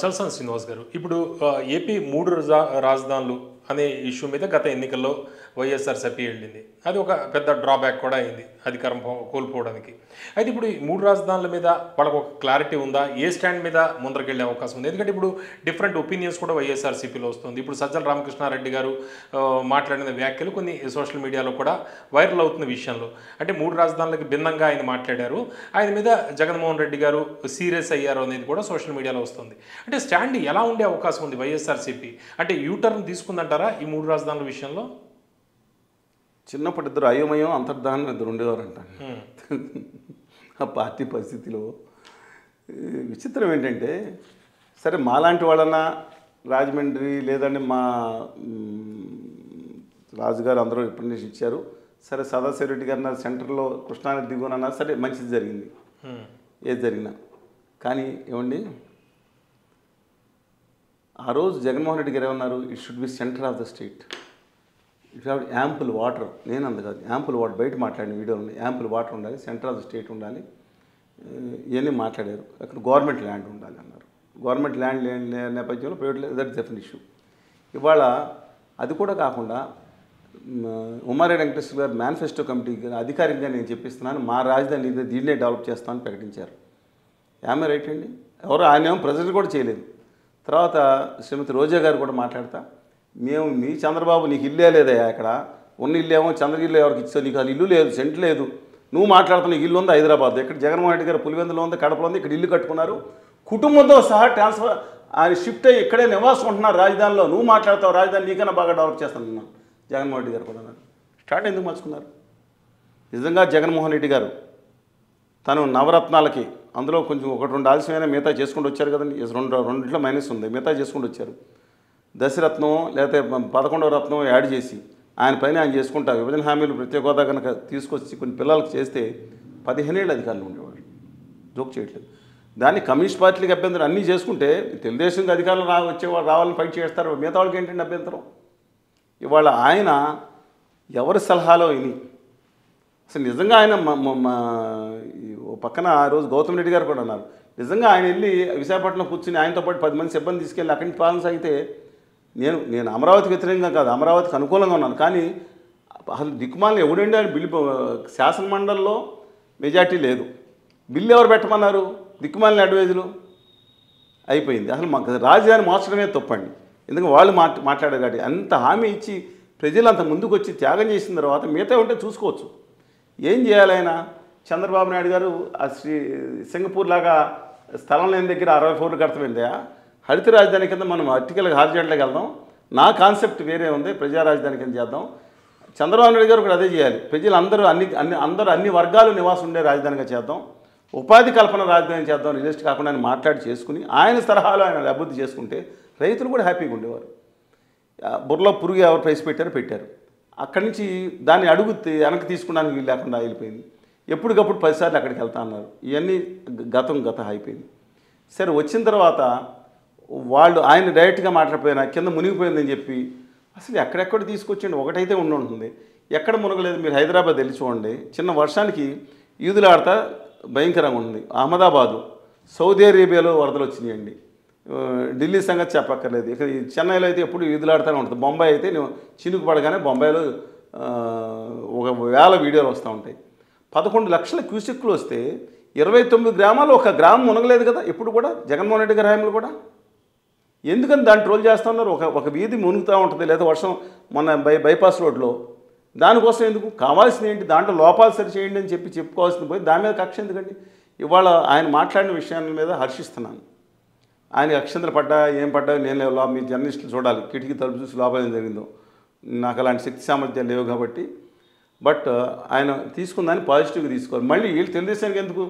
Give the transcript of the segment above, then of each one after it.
చలసాని శ్రీనివాస్ గారు ఇప్పుడు ఏపీ 3 రాజధానులు అనే ఇష్యూ మీద గత ఎన్నికల్లో వైఎస్ఆర్సీపీ వెళ్ళింది. అది ఒక పెద్ద డ్రాబ్యాక్ కూడా అయింది అధికారం కోల్పోవడానికి. అయితే ఇప్పుడు ఈ 3 రాజధానుల మీద వాళ్ళకు ఒక క్లారిటీ ఉందా? ఏ స్టాండ్ మీద ముందరకెళ్ళే అవకాశం ఉంది? ఎందుకంటే ఇప్పుడు డిఫరెంట్ ఒపీనియన్స్ కూడా వైఎస్ఆర్సీపీలో వస్తుంది. ఇప్పుడు సజ్జల రామకృష్ణారెడ్డి గారు మాట్లాడిన వ్యాఖ్యలు కొన్ని సోషల్ మీడియాలో కూడా వైరల్ అవుతున్న విషయంలో, అంటే 3 రాజధానులకు భిన్నంగా ఆయన మాట్లాడారు. ఆయన మీద జగన్మోహన్ రెడ్డి గారు సీరియస్ అయ్యారు అనేది కూడా సోషల్ మీడియాలో వస్తుంది. అంటే స్టాండ్ ఎలా ఉండే అవకాశం ఉంది వైఎస్ఆర్సీపీ? అంటే యూటర్న్ తీసుకుందంటారా ఈ 3 రాజధానుల విషయంలో? చిన్నప్పటి ఇద్దరు అయోమయం అంతర్ధానం ఇద్దరు ఉండేవారంట. ఆ పార్టీ పరిస్థితిలో విచిత్రం ఏంటంటే, సరే మాలాంటి వాళ్ళన్నా రాజమండ్రి లేదంటే మా రాజుగారు అందరూ రిప్రజెంటేషన్ ఇచ్చారు. సరే సదాశివరెడ్డి గారు సెంటర్లో కృష్ణానది దిగునన్నారు. సరే మంచిది జరిగింది ఏది జరిగినా. కానీ ఏమండి, ఆ రోజు జగన్మోహన్ రెడ్డి గారు ఏమన్నారు? It should be centre of the state, it have ample water. నేను అంత కాదు, యాంపుల్ వాటర్ బయట మాట్లాడిన వీడియోలో యాంపుల్ వాటర్ ఉండాలి, సెంటర్ ఆఫ్ ద స్టేట్ ఉండాలి, ఇవన్నీ మాట్లాడారు. అక్కడ గవర్నమెంట్ ల్యాండ్ ఉండాలి అన్నారు. గవర్నమెంట్ ల్యాండ్ నేపథ్యంలో ప్రైవేట్ దట్ డిఫరెంట్ ఇష్యూ. ఇవాళ అది కూడా కాకుండా ఉమ్మారెడ్డి వెంకటేశ్వర గారు మేనిఫెస్టో కమిటీకి అధికారికంగా నేను చెప్పిస్తున్నాను, మా రాజధాని దీన్నే డెవలప్ చేస్తామని ప్రకటించారు. ఆమె రైట్ అండి. ఎవరు ఆయన ఏమో ప్రజలు కూడా చేయలేదు. తర్వాత శ్రీమతి రోజా గారు కూడా మాట్లాడతా, మేము మీ చంద్రబాబు నీకు ఇల్లే లేదయ్యా, ఇక్కడ ఉన్న ఇల్లు ఏమో చంద్రగిరిలో ఎవరికి ఇచ్చావు, నీకు అది ఇల్లు లేదు, సెంట్ లేదు, నువ్వు మాట్లాడుతున్న నీకు ఇల్లు ఉంది హైదరాబాద్, ఇక్కడ జగన్మోహన్ రెడ్డి గారు పులివెందులో ఉంది, కడపలో ఉంది, ఇక్కడ ఇల్లు కట్టుకున్నారు, కుటుంబంతో సహా ట్రాన్స్ఫర్ ఆయన షిఫ్ట్ అయ్యి ఇక్కడే నివాసం ఉంటున్నారు రాజధానిలో, నువ్వు మాట్లాడతావు రాజధాని నీకన్నా బాగా డెవలప్ చేస్తాను జగన్మోహన్ రెడ్డి గారు కూడా అన్నారు. స్టార్ట్ ఎందుకు మార్చుకున్నారు? నిజంగా జగన్మోహన్ రెడ్డి గారు తను నవరత్నాలకి అందులో కొంచెం 1-2 ఆలస్యమైన మిగతా చేసుకుంటూ వచ్చారు కదండి. రెండింట్లో మైనస్ ఉంది, మిగతా చేసుకుంటూ వచ్చారు. దశరత్నం లేకపోతే 11వ రత్నం యాడ్ చేసి ఆయన పైన ఆయన చేసుకుంటా విభజన హామీలు ప్రత్యేక హోదా కనుక తీసుకొచ్చి కొన్ని పిల్లలకు చేస్తే 15 ఏళ్ళు అధికారులు ఉండేవాళ్ళు. జోక్ చేయట్లేదు. దాన్ని కమ్యూనిస్ట్ పార్టీలకు అభ్యంతరం అన్నీ చేసుకుంటే తెలుగుదేశంకి అధికారులు వచ్చేవాళ్ళు రావాలని ఫైట్ చేస్తారు. మిగతా వాళ్ళకి ఏంటంటే అభ్యంతరం? ఇవాళ ఆయన ఎవరి సలహాలో విని అసలు నిజంగా ఆయన పక్కన ఆ రోజు గౌతమ్ రెడ్డి గారు కూడా అన్నారు, నిజంగా ఆయన వెళ్ళి విశాఖపట్నం కూర్చుని ఆయనతో పాటు 10 మంది సిబ్బంది తీసుకెళ్ళి అక్కడి నుంచి పాలన సాగితే నేను అమరావతికి వ్యతిరేకంగా కాదు, అమరావతికి అనుకూలంగా ఉన్నాను. కానీ అసలు దిక్కుమాలను ఎవడండి ఆయన బిల్లు శాసనమండలిలో మెజార్టీ లేదు, బిల్లు ఎవరు పెట్టమన్నారు? దిక్కుమాలిన అడ్వైజులు అయిపోయింది. అసలు మాకు రాజధాని మార్చడమే తప్పండి. ఎందుకంటే వాళ్ళు మాట్లాడారు కాబట్టి అంత హామీ ఇచ్చి ప్రజలు అంత ముందుకు వచ్చి త్యాగం చేసిన తర్వాత మిగతా ఉంటే చూసుకోవచ్చు. ఏం చేయాలి ఆయన? చంద్రబాబు నాయుడు గారు ఆ సింగపూర్ లాగా స్థలం లేని దగ్గర 60 ఫ్లోర్లు కడతామైందా? హరిత రాజధాని కింద మనం అర్టికల్గా హార్జెంట్లోకి వెళ్దాం. నా కాన్సెప్ట్ వేరే ఉంది, ప్రజా రాజధాని కింద చేద్దాం. చంద్రబాబు నాయుడు గారు కూడా అదే చేయాలి. ప్రజలందరూ అన్ని వర్గాలు నివాసం ఉండే రాజధానిగా చేద్దాం, ఉపాధి కల్పన రాజధాని చేద్దాం, రిజిస్ట్ కాకుండా ఆయన మాట్లాడి చేసుకుని ఆయన తరహాలో ఆయన అభివృద్ధి చేసుకుంటే రైతులు కూడా హ్యాపీగా ఉండేవారు. బుర్రలో పురుగు ఎవరు ప్రైస్ పెట్టారు. అక్కడి నుంచి దాన్ని అడుగు వెనక్కి తీసుకోవడానికి వీలు లేకుండా వెళ్ళిపోయింది. ఎప్పటికప్పుడు 10 సార్లు అక్కడికి వెళ్తా అన్నారు. ఇవన్నీ గతం అయిపోయింది. సరే వచ్చిన తర్వాత వాళ్ళు ఆయన డైరెక్ట్గా మాట్లాడిపోయినా కింద మునిగిపోయిందని చెప్పి అసలు ఎక్కడెక్కడ తీసుకొచ్చిండి, ఒకటైతే ఉంటుంది, ఎక్కడ మునగలేదు. మీరు హైదరాబాద్ వెళ్ళి చూడండి, చిన్న వర్షానికి ఈదులాడతా భయంకరంగా ఉంది. అహ్మదాబాదు, సౌదీ అరేబియాలో వరదలు వచ్చినాయండి. ఢిల్లీ సంగతి చెప్పక్కర్లేదు. ఇక చెన్నైలో అయితే ఎప్పుడు ఈదులాడుతూనే ఉంటుంది. బొంబాయి అయితే చినుకు పడగానే బొంబాయిలో 1000 వీడియోలు వస్తూ ఉంటాయి. 11 లక్షల క్యూసెక్లు వస్తే 29 గ్రామాలు ఒక గ్రామం మునగలేదు కదా ఎప్పుడు కూడా జగన్మోహన్ రెడ్డి గారి హయాంలో కూడా. ఎందుకని దాన్ని ట్రోల్ చేస్తూ ఉన్నారు? ఒక వీధి మునుగుతూ ఉంటుంది, లేదా వర్షం మొన్న బైపాస్ రోడ్లో, దానికోసం ఎందుకు? కావాల్సింది ఏంటి? దాంట్లో లోపాలు సరి చేయండి అని చెప్పుకోవాల్సింది పోయి దాని మీద కక్ష ఎందుకండి? ఇవాళ ఆయన మాట్లాడిన విషయాల మీద హర్షిస్తున్నాను. ఆయన అక్షంతలు పడ్డా ఏం పడ్డా నేను మీ జర్నలిస్టులు చూడాలి, కిటికీ తలుపు చూసి లోపల ఏం జరిగిందో. నాకు అలాంటి శక్తి సామర్థ్యాలు లేవు కాబట్టి. బట్ ఆయన తీసుకుందాన్ని పాజిటివ్గా తీసుకోవాలి. మళ్ళీ వీళ్ళు తెలుగుదేశానికి ఎందుకు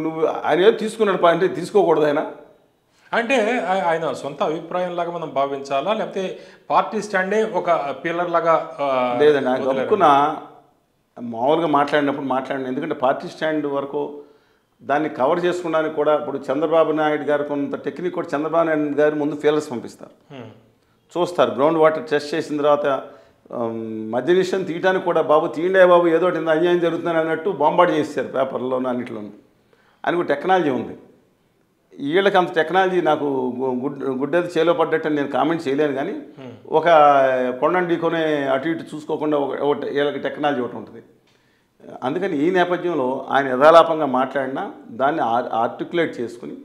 నువ్వు ఆయన ఏదో తీసుకున్నాడు అంటే తీసుకోకూడదు ఆయన అంటే ఆయన సొంత అభిప్రాయం లాగా మనం భావించాలా, లేకపోతే పార్టీ స్టాండే ఒక పిల్లర్ లాగా? లేదండి, ఆయన గొప్పకున్న మామూలుగా మాట్లాడిన ఎందుకంటే పార్టీ స్టాండ్ వరకు దాన్ని కవర్ చేసుకోవడానికి కూడా ఇప్పుడు చంద్రబాబు నాయుడు గారు కొంత టెక్నిక్ కూడా చంద్రబాబు నాయుడు గారు ముందు ఫీలర్స్ పంపిస్తారు, చూస్తారు. గ్రౌండ్ వాటర్ టెస్ట్ చేసిన తర్వాత మధ్య నిషం తీయడానికి కూడా బాబు తీయండే బాబు ఏదో ఒకటి అన్యాయం జరుగుతుందని అన్నట్టు బాంబాడి చేశారు పేపర్లోనూ అన్నింటిలోనూ. ఆయనకు టెక్నాలజీ ఉంది. వీళ్ళకి అంత టెక్నాలజీ నాకు గుడ్డది చేలో పడ్డట్టు నేను కామెంట్ చేయలేను, కానీ ఒక కొండను ఢీకొనే అటు ఇటు చూసుకోకుండా వీళ్ళకి టెక్నాలజీ ఒకటి ఉంటుంది. అందుకని ఈ నేపథ్యంలో ఆయన యథాలాపంగా మాట్లాడినా దాన్ని ఆర్టికులేట్ చేసుకుని,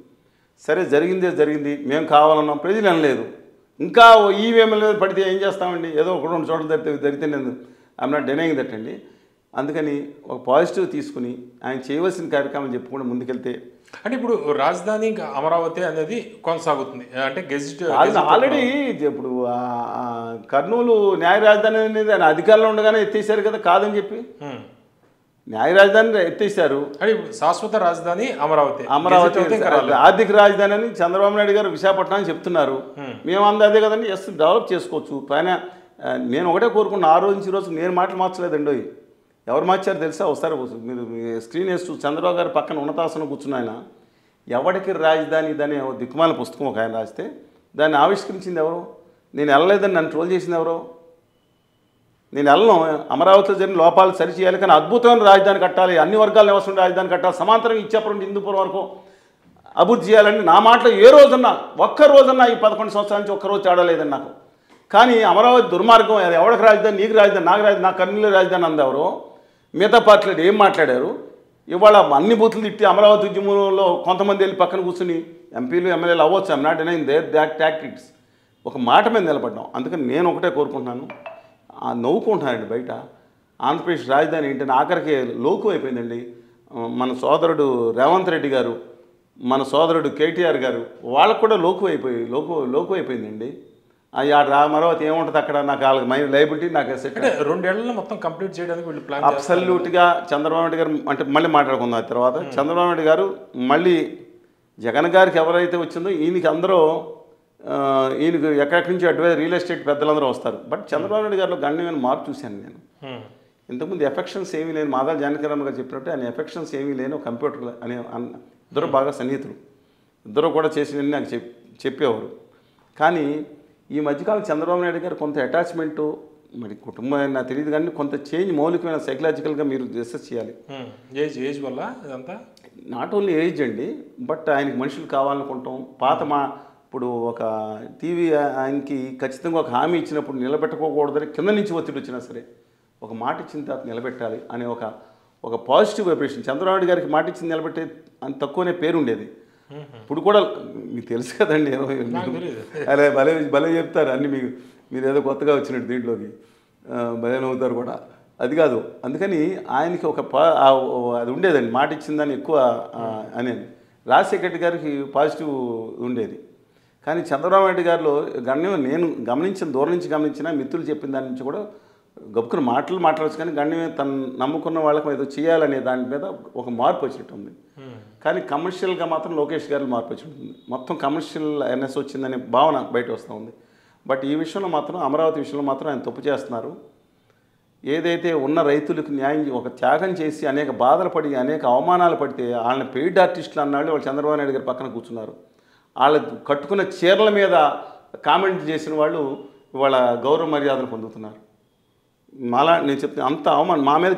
సరే జరిగిందే జరిగింది, మేము కావాలన్నాం, ప్రజలు అనలేదు, ఇంకా ఈవీఎంల మీద పడితే ఏం చేస్తామండి, ఏదో ఒక 2 చోట్ల జరిగితే నేను ఐఎమ్ నాట్ డినైయింగ్ దట్ అండి. అందుకని ఒక పాజిటివ్ తీసుకుని ఆయన చేయవలసిన కార్యక్రమం చెప్పుకుంటూ ముందుకెళ్తే, అంటే ఇప్పుడు రాజధాని అమరావతి అనేది కొనసాగుతుంది, అంటే గెజిట్ ఆల్రెడీ ఇప్పుడు కర్నూలు న్యాయ రాజధాని అనేది ఆయన అధికారంలో ఉండగానే ఎత్తేసారు కదా, కాదని చెప్పి న్యాయ రాజధాని ఎత్తేసారు. అంటే ఇప్పుడు శాశ్వత రాజధాని అమరావతి, ఆర్థిక రాజధాని అని చంద్రబాబు నాయుడు గారు విశాఖపట్నం చెప్తున్నారు. మేము అదే కదండి, ఎస్ డెవలప్ చేసుకోవచ్చు. పైన నేను ఒకటే కోరుకున్న, ఆ రోజు నుంచి రోజు నేను మాటలు మార్చలేదండి. ఎవరు మార్చారు తెలుసా? ఒకసారి మీరు స్క్రీన్ వేస్తూ చంద్రబాబు గారు పక్కన ఉన్నతాసనం కూర్చున్న ఆయన, ఎవడికి రాజధాని దాని దిక్కుమాల పుస్తకం ఒక ఆయన రాస్తే దాన్ని ఆవిష్కరించింది ఎవరు? నేను వెళ్ళలేదని నన్ను ట్రోల్ చేసింది ఎవరు? నేను వెళ్ళను, అమరావతిలో జరిగిన లోపాలు సరిచేయాలి, కానీ అద్భుతమైన రాజధాని కట్టాలి, అన్ని వర్గాల నివాసం రాజధాని కట్టాలి, సమాంతరం ఇచ్చాపురం నుండి హిందూపురం వరకు అభివృద్ధి చేయాలని నా మాటలో ఏ రోజన్నా ఒక్క రోజన్నా ఈ 11 సంవత్సరాల నుంచి ఒక్కరోజు తేడాలేదని నాకు. కానీ అమరావతి దుర్మార్గం, అది ఎవరికి రాజధాని, నీకు రాజధాని, నాకు రాజధాని, నాకు కర్నూలు రాజధాని అంది ఎవరు? మిగతా పార్టీలు ఏం మాట్లాడారు? ఇవాళ అన్ని బూతులు తిట్టి అమరావతి ఉద్యమంలో కొంతమంది వెళ్ళి పక్కన కూర్చుని ఎంపీలు ఎమ్మెల్యేలు అవ్వచ్చు, I'm not denying that tactics. ఒక మాట మీద నిలబడ్డాం. అందుకని నేను ఒకటే కోరుకుంటున్నాను, నవ్వుకుంటున్నానండి బయట, ఆంధ్రప్రదేశ్ రాజధాని ఏంటని ఆఖరికి లోకు అయిపోయిందండి. మన సోదరుడు రేవంత్ రెడ్డి గారు, మన సోదరుడు కేటీఆర్ గారు, వాళ్ళకు కూడా లోకు అయిపోయిందండి. అమరావతి ఏముంటుంది అక్కడ, నాకు వాళ్ళకి మైండ్ లైబిలిటీ, నాకు అసెట్. 2 ఏళ్లలో మొత్తం కంప్లీట్ చేయడానికి వీళ్ళు ప్లాన్ అబ్సల్యూట్గా చంద్రబాబు నాయుడు గారు, అంటే మళ్ళీ మాట్లాడుకుందాం తర్వాత. చంద్రబాబు నాయుడు గారు మళ్ళీ జగన్ గారికి ఎవరైతే వచ్చిందో ఈయనకి అందరూ ఈయనకు ఎక్కడి నుంచి అడ్వైజ్ రియల్ ఎస్టేట్ పెద్దలందరూ వస్తారు. బట్ చంద్రబాబు నాయుడు గారిలో గణనీయమైన మార్పు చూశాను నేను. ఇంతకుముందు ఎఫెక్షన్స్ ఏమీ లేని, మాదాల జానకిరామ్ గారు చెప్పినట్టు ఆయన ఎఫెక్షన్స్ ఏమీ లేని ఒక కంప్యూటర్ అనే ఇద్దరు బాగా సన్నిహితులు, ఇద్దరు కూడా చేసినవి నాకు చెప్పేవారు. కానీ ఈ మధ్యకాలం చంద్రబాబు నాయుడు గారు కొంత అటాచ్మెంటు, మరి కుటుంబం నాకు తెలియదు, కానీ కొంత చేంజ్ మౌలికమైన సైకలాజికల్గా మీరు డిస్కస్ చేయాలి. ఏజ్ వల్ల ఇదంతా నాట్ ఓన్లీ ఏజ్ అండి, బట్ ఆయనకి మనుషులు కావాలనుకుంటాం. ఇప్పుడు ఒక టీవీ ఆయనకి ఖచ్చితంగా ఒక హామీ ఇచ్చినప్పుడు నిలబెట్టుకోకూడదని కింద నుంచి ఒత్తిడి వచ్చినా సరే ఒక మాట ఇచ్చిన తర్వాత నిలబెట్టాలి అనే ఒక పాజిటివ్ వైబ్రేషన్. చంద్రబాబు నాయుడు గారికి మాట ఇచ్చింది నిలబెట్టే అంత తక్కువనే పేరు ఉండేది. ఇప్పుడు కూడా మీకు తెలుసు కదండి, అలా భలే చెప్తారు అన్నీ, మీరు ఏదో కొత్తగా వచ్చినట్టు దీంట్లోకి భలే నవ్వుతారు కూడా. అది కాదు, అందుకని ఆయనకి అది ఉండేదండి, మాట ఇచ్చిందని ఎక్కువ అనేది. రాజశేఖర రెడ్డి గారికి పాజిటివ్ ఉండేది. కానీ చంద్రబాబు నాయుడు గారిలో గణ్యం నేను దూరం నుంచి గమనించిన మిత్రులు చెప్పిన దాని నుంచి కూడా గొప్పకుని మాట్లాడచ్చు, కానీ గణ్యం తను నమ్ముకున్న వాళ్ళకి ఏదో చేయాలనే దాని మీద ఒక మార్పు వచ్చినట్టు ఉంది. కానీ కమర్షియల్గా మాత్రం లోకేష్ గారు మార్పు వచ్చినట్టుంది. మొత్తం కమర్షియల్ అవేర్నెస్ వచ్చిందనే భావన బయట వస్తూ ఉంది. బట్ ఈ విషయంలో మాత్రం, అమరావతి విషయంలో మాత్రం ఆయన తప్పు చేస్తున్నారు. ఏదైతే ఉన్న రైతులకు న్యాయం ఒక త్యాగం చేసి అనేక బాధలు పడి అనేక అవమానాలు పడితే వాళ్ళని పెయిడ్ ఆర్టిస్టులు అన్నాళ్ళు వాళ్ళు చంద్రబాబు నాయుడు గారి పక్కన కూర్చున్నారు. వాళ్ళు కట్టుకున్న చీరల మీద కామెంట్ చేసిన వాళ్ళు ఇవాళ గౌరవ మర్యాదలు పొందుతున్నారు. నేను చెప్తే అంత అవమానం. మా మీద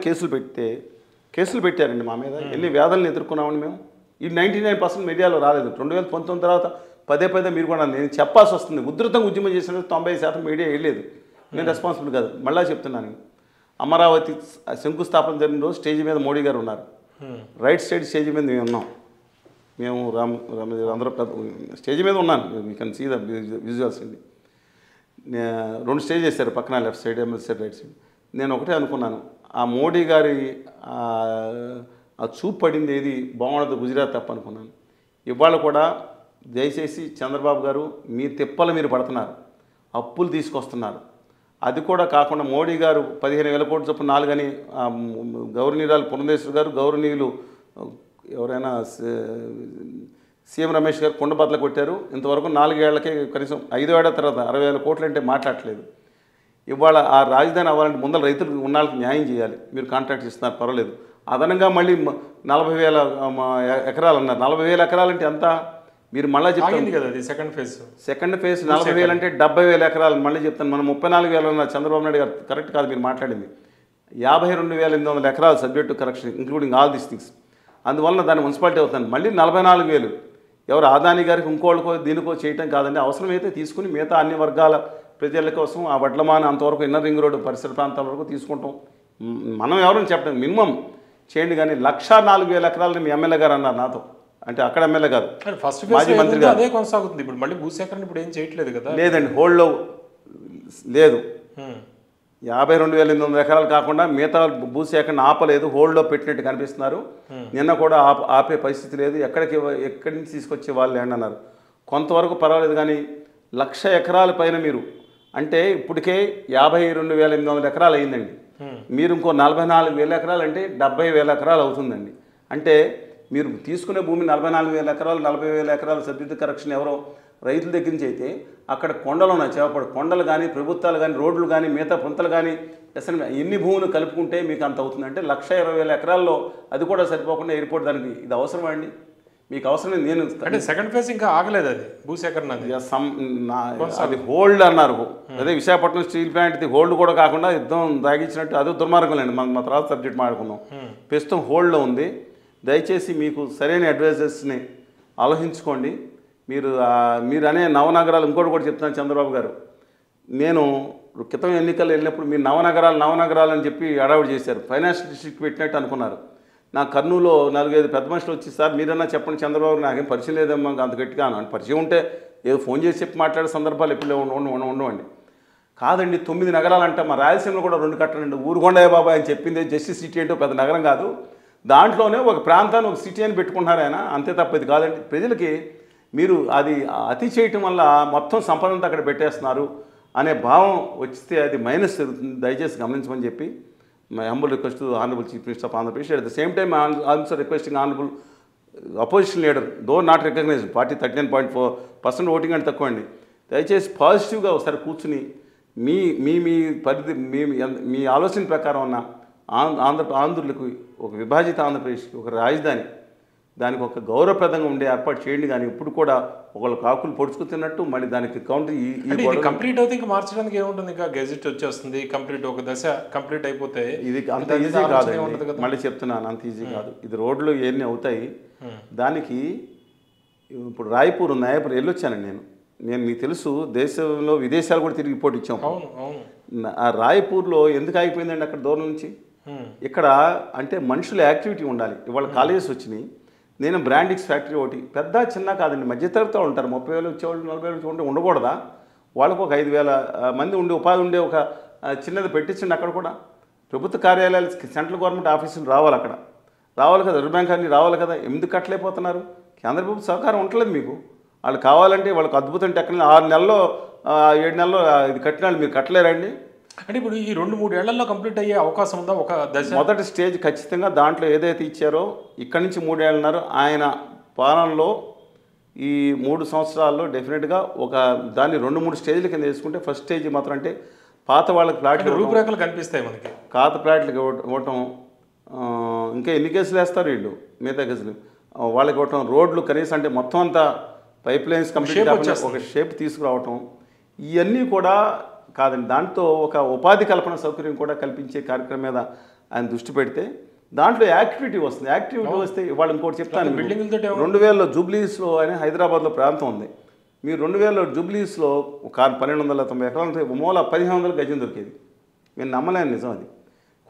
కేసులు పెట్టారండి, మా మీద ఎన్ని వేదనలు ఎదుర్కొన్నామని మేము. ఈ 99% మీడియాలో రాలేదు. 2019 తర్వాత పదే మీరు కూడా నేను చెప్పాల్సి వస్తుంది. ఉధృతంగా ఉద్యమం చేసిన 90% మీడియా వేయలేదు. నేను రెస్పాన్సిబుల్ కాదు. మళ్ళీ చెప్తున్నాను, అమరావతి శంకుస్థాపన జరిగిన రోజు స్టేజ్ మీద మోడీ గారు ఉన్నారు, రైట్ సైడ్ స్టేజ్ మీద మేము ఉన్నాం. మేము అందరూ స్టేజ్ మీద ఉన్నాను. You can see the visuals అండి. 2 స్టేజ్ చేశారు పక్కన, left side MLA side right side. నేను ఒకటే అనుకున్నాను, ఆ మోడీ గారి ఆ చూపు పడింది ఏది బాగుండదు గుజరాత్ తప్ప అనుకున్నాను. ఇవాళ కూడా దయచేసి చంద్రబాబు గారు మీ తిప్పలు మీరు పడుతున్నారు, అప్పులు తీసుకొస్తున్నారు. అది కూడా కాకుండా మోడీ గారు 15,000 కోట్ల చొప్పున 4 అని గౌరవనీయురాలు పురంధేశ్వరి గారు, గౌరవనీయులు ఎవరైనా సీఎం రమేష్ గారు కుండబద్దలు కొట్టారు. ఇంతవరకు 4 ఏళ్లకే కనీసం 5 ఏళ్ల తర్వాత 60,000 కోట్లు అంటే మాట్లాడలేదు. ఇవాళ ఆ రాజధాని అవ్వాలంటే ముందర రైతులకు ఉన్నాళ్ళకి న్యాయం చేయాలి. మీరు కాంట్రాక్ట్ ఇస్తున్నారు పర్వాలేదు, అదనంగా మళ్ళీ 40,000 ఎకరాలు అన్నారు. 40,000 ఎకరాలంటే ఎంత? మీరు మళ్ళీ చెప్తాను కదా, సెకండ్ ఫేజ్ 40,000 అంటే 70,000 ఎకరాలు. మళ్ళీ చెప్తాను, మనం 34,000 అన్నారు చంద్రబాబు నాయుడు గారు. కరెక్ట్ కాదు మీరు మాట్లాడింది. 52,800 ఎకరాలు subject to correction including all these things. అందువలన దాని మున్సిపాలిటీ అవుతాను. మళ్ళీ 44,000 ఎవరు అదాని గారికి ఇంకోళ్ళకో దీనికో చేయటం కాదండి. అవసరమైతే తీసుకుని మిగతా అన్ని వర్గాల ప్రజల కోసం ఆ వడ్లమాన అంతవరకు ఇన్నర్ రింగ్ రోడ్డు పరిసర ప్రాంతాల వరకు తీసుకుంటాం. మనం ఎవరైనా చెప్పడం మినిమం చేయండి. కానీ 1,04,000 ఎకరాలని మీ ఎమ్మెల్యే గారు అన్నారు నాతో. అంటే అక్కడ ఎమ్మెల్యే కాదు, ఫస్ట్ మాజీ మంత్రి గారు. అదే కొనసాగుతుంది. ఇప్పుడు మళ్ళీ భూసేకరణ ఇప్పుడు ఏం చేయట్లేదు కదా. లేదండి, హోల్డ్లో లేదు. 52,800 ఎకరాలు కాకుండా మిగతా భూసేకరణ ఆపలేదు, హోల్డ్లో పెట్టినట్టు కనిపిస్తున్నారు. నిన్న కూడా ఆపే పరిస్థితి లేదు. ఎక్కడి నుంచి తీసుకొచ్చే వాళ్ళు ల్యాండ్ అన్నారు. కొంతవరకు పర్వాలేదు, కానీ 1,00,000 ఎకరాల పైన మీరు అంటే ఇప్పటికే 52,800 ఎకరాలు అయిందండి. మీరు ఇంకో 44,000 ఎకరాలు అంటే 70,000 ఎకరాలు అవుతుందండి. అంటే మీరు తీసుకునే భూమి 44,000 ఎకరాలు, 40,000 ఎకరాలు సబ్సిడీ కరెక్షన్ ఎవరో రైతుల దగ్గర నుంచి అయితే అక్కడ కొండలు ఉన్నాయి, చేపడు కొండలు కానీ, ప్రభుత్వాలు కానీ, రోడ్లు కానీ, మిగతా పుంతలు కానీ, అసలు ఎన్ని భూములు కలుపుకుంటే మీకు అంత అవుతుంది. అంటే 1,20,000 ఎకరాల్లో అది కూడా సరిపోకుండా ఎయిర్పోర్ట్ దానికి ఇది అవసరం అండి. మీకు అవసరం నేను అంటే సెకండ్ ఫేజ్ ఇంకా ఆగలేదు, అది భూసేకరణ అది హోల్డ్ అన్నారు. అదే విశాఖపట్నం స్టీల్ ప్లాంట్ది హోల్డ్ కూడా కాకుండా యుద్ధం దాగించినట్టు అదే దుర్మార్గం లేండి. మన తర్వాత సబ్జెక్ట్ మాట్లాడుకున్నాం. ప్రస్తుతం హోల్డ్లో ఉంది. దయచేసి మీకు సరైన అడ్వైజర్స్ని ఆలోచించుకోండి. మీరు అనే నవనగరాలు ఇంకోటి కూడా చెప్తున్నాను చంద్రబాబు గారు. నేను క్రితం ఎన్నికలు వెళ్ళినప్పుడు మీరు నవనగరాలు అని చెప్పి అడావుడు చేశారు. ఫైనాన్షియల్ డిస్ట్రిక్ట్ పెట్టినట్టు అనుకున్నారు. నా కర్నూలులో 4-5 పెద్ద మనుషులు వచ్చి, సార్ మీరన్నా చెప్పండి చంద్రబాబు, నాకేం పరిచయం లేదమ్మా అంత గట్టిగా అని. పరిచయం ఉంటే ఏదో ఫోన్ చేసి చెప్పి మాట్లాడే సందర్భాలు ఎప్పుడు ఉండవండి. కాదండి 9 నగరాలంట, మా రాయలసీమలో కూడా 2 కట్టనండి. ఊరుగొండయ్య బాబాయ్ అని చెప్పింది జస్టిస్ సిటీ ఏంటో పెద్ద నగరం కాదు, దాంట్లోనే ఒక ప్రాంతాన్ని ఒక సిటీ అని పెట్టుకుంటున్నారు ఆయన, అంతే తప్ప ఇది కాదండి. ప్రజలకి మీరు అది అతి చేయటం వల్ల మొత్తం సంపదంతా అక్కడ పెట్టేస్తున్నారు అనే భావం వస్తే అది మైనస్ జరుగుతుంది. దయచేసి గమనించమని చెప్పి my humble request to honourable Chief Minister of Andhra Pradesh. At the same time also requesting honourable opposition leader, though not recognise party 39.4% voting అంటే తక్కువ అండి. దయచేసి పాజిటివ్గా ఒకసారి కూర్చుని మీ మీ మీ పరిధి మీ ఆలోచన ప్రకారం ఉన్న ఆంధ్రులకు ఒక విభాజిత ఆంధ్రప్రదేశ్కి ఒక రాజధాని, దానికి ఒక గౌరవప్రదంగా ఉండే ఏర్పాటు చేయండి. కానీ ఇప్పుడు కూడా ఒకళ్ళు కాకులు పొడుచుకుతున్నట్టు మళ్ళీ దానికి కౌంటర్ కంప్లీట్ అవుతే ఇంకా మార్చడానికి ఏముంటుంది, ఇంకా గెజెట్ వచ్చేస్తుంది, కంప్లీట్ ఒక దశ కంప్లీట్ అయిపోతే ఇది అంత ఈజీ కాదు. మళ్ళీ చెప్తున్నాను, అంత ఈజీ కాదు. ఇది రోడ్లు ఇవన్నీ అవుతాయి. దానికి ఇప్పుడు రాయ్పూర్ వెళ్ళొచ్చానండి నేను మీకు తెలుసు, దేశంలో విదేశాలు కూడా తిరిగి రిపోర్ట్ ఇచ్చాం. ఆ రాయ్పూర్లో ఎందుకు ఆగిపోయిందండి అక్కడ దూరం నుంచి? ఇక్కడ అంటే మనుషుల యాక్టివిటీ ఉండాలి. ఇవాళ కాలేజెస్ వచ్చినాయి. నేను బ్రాండిక్స్ ఫ్యాక్టరీ ఒకటి పెద్ద చిన్న కాదండి, మధ్యతరగతితో ఉంటారు. 30,000 వచ్చేవాళ్ళు 40,000 ఉంటే ఉండకూడదా? వాళ్ళకు ఒక 5,000 మంది ఉపాధి ఉండే ఒక చిన్నది పెట్టించండి. అక్కడ కూడా ప్రభుత్వ కార్యాలయాలు, సెంట్రల్ గవర్నమెంట్ ఆఫీసులు రావాలి, అక్కడ రావాలి కదా, రిజర్వ్ బ్యాంక్ అన్ని రావాలి కదా. ఎందుకు కట్టలేకపోతున్నారు? కేంద్ర ప్రభుత్వ సహకారం ఉండలేదు మీకు. వాళ్ళు కావాలంటే వాళ్ళకి అద్భుతం టెక్నాలజీ 6 నెలల్లో 7 నెలల్లో ఇది కట్టిన మీరు కట్టలేరండి. అంటే ఇప్పుడు ఈ 2-3 ఏళ్లలో కంప్లీట్ అయ్యే అవకాశం ఉందా? ఒక దశ మొదటి స్టేజ్ ఖచ్చితంగా దాంట్లో ఏదైతే ఇచ్చారో ఇక్కడి నుంచి 3 ఏళ్ళన్నారు ఆయన పాలనలో, ఈ 3 సంవత్సరాల్లో డెఫినెట్గా ఒక దాన్ని 2-3 స్టేజ్ల కింద వేసుకుంటే ఫస్ట్ స్టేజ్ మాత్రం అంటే పాత వాళ్ళకి ఫ్లాట్లు రూపురేఖలు కనిపిస్తాయి మనకి. పాత ఫ్లాట్లకి ఇవ్వటం, ఇంకా ఎన్ని కేసులు వేస్తారు వీళ్ళు, మిగతా కేసులు వాళ్ళకి ఇవ్వటం, రోడ్లు కనీసం అంటే మొత్తం అంతా పైప్ లైన్స్ కంప్లీట్ కాకుండా ఒక షేప్ తీసుకురావటం, ఇవన్నీ కూడా కాదండి. దాంతో ఒక ఉపాధి కల్పన సౌకర్యం కూడా కల్పించే కార్యక్రమం మీద ఆయన దృష్టి పెడితే దాంట్లో యాక్టివిటీ వస్తుంది. యాక్టివిటీ వస్తే వాళ్ళు ఇంకోటి చెప్తాను, 2000లో జూబ్లీస్లో అని హైదరాబాద్లో ప్రాంతం ఉంది. మీరు 2000లో జూబ్లీస్లో ఒక 1,290 ఎకరాలు మూల 1,500 గజం దొరికేది. నేను నమ్మలేను, నిజం అది.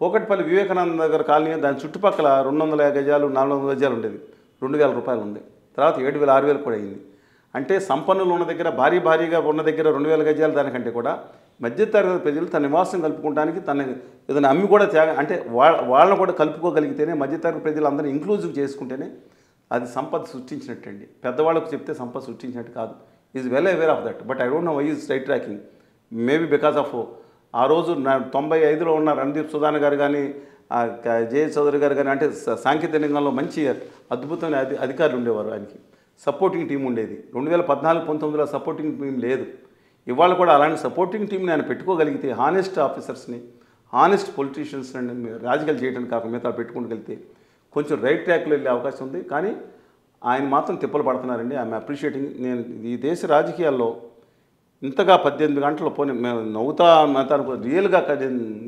కోకట్పల్లి వివేకానంద నగర్ కాలనీ దాని చుట్టుపక్కల 200 గజాలు 400 గజాలు ఉండేది, 2,000 రూపాయలు ఉంది. తర్వాత 7,000 6,000 కూడా అయింది. అంటే సంపన్నులు ఉన్న దగ్గర భారీగా ఉన్న దగ్గర 2,000 గజాలు దానికంటే కూడా మధ్యతరగతి ప్రజలు తన నివాసం కలుపుకోవడానికి తన ఏదైనా అమ్మి కూడా అంటే వాళ్ళని కూడా కలుపుకోగలిగితేనే, మధ్యతరగతి ప్రజలందరినీ ఇంక్లూజివ్ చేసుకుంటేనే అది సంపద సృష్టించినట్టండి. పెద్దవాళ్ళకు చెప్తే సంపద సృష్టించినట్టు కాదు. Is well aware of that. But I don't know why is straight tracking. Maybe because of ఆ రోజు 95లో ఉన్న రణదీప్ సుధాన్ గారు కానీ, జయ చౌదరి గారు కానీ, అంటే సాంకేతిక రంగంలో మంచి అద్భుతమైన అధికారులు ఉండేవారు. ఆయనకి సపోర్టింగ్ టీం ఉండేది. 2014-19లో సపోర్టింగ్ టీం లేదు. ఇవాళ కూడా అలాంటి సపోర్టింగ్ టీంని ఆయన పెట్టుకోగలిగితే, హానెస్ట్ ఆఫీసర్స్ని, హానెస్ట్ పొలిటీషియన్స్ని రాజకీయాలు చేయడానికి కాకుండా మిగతా పెట్టుకోగలిగితే కొంచెం రైట్ ట్రాక్లో వెళ్ళే అవకాశం ఉంది. కానీ ఆయన మాత్రం తిప్పలు పడుతున్నారండి. I'm appreciating. నేను ఈ దేశ రాజకీయాల్లో ఇంతగా 18 గంటలు పోనీ మేము నవ్వుతా తనకు రియల్గా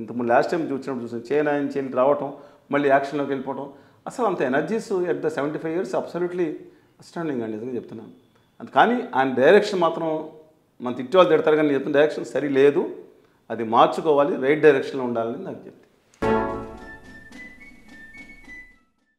ఇంతకుముందు లాస్ట్ టైం చూసినప్పుడు చైనా నుంచి వెళ్ళి రావటం, మళ్ళీ యాక్షన్లోకి వెళ్ళిపోవటం, అసలు అంత energies at the 75 years absolutely understanding అండి నిజంగా చెప్తున్నాను. కానీ ఆయన డైరెక్షన్ మాత్రం మన తిట్టి వాళ్ళు తిడతారు కానీ నేను చెప్తున్న డైరెక్షన్ సరి లేదు, అది మార్చుకోవాలి, రైట్ డైరెక్షన్లో ఉండాలని నాకు చెప్తాను.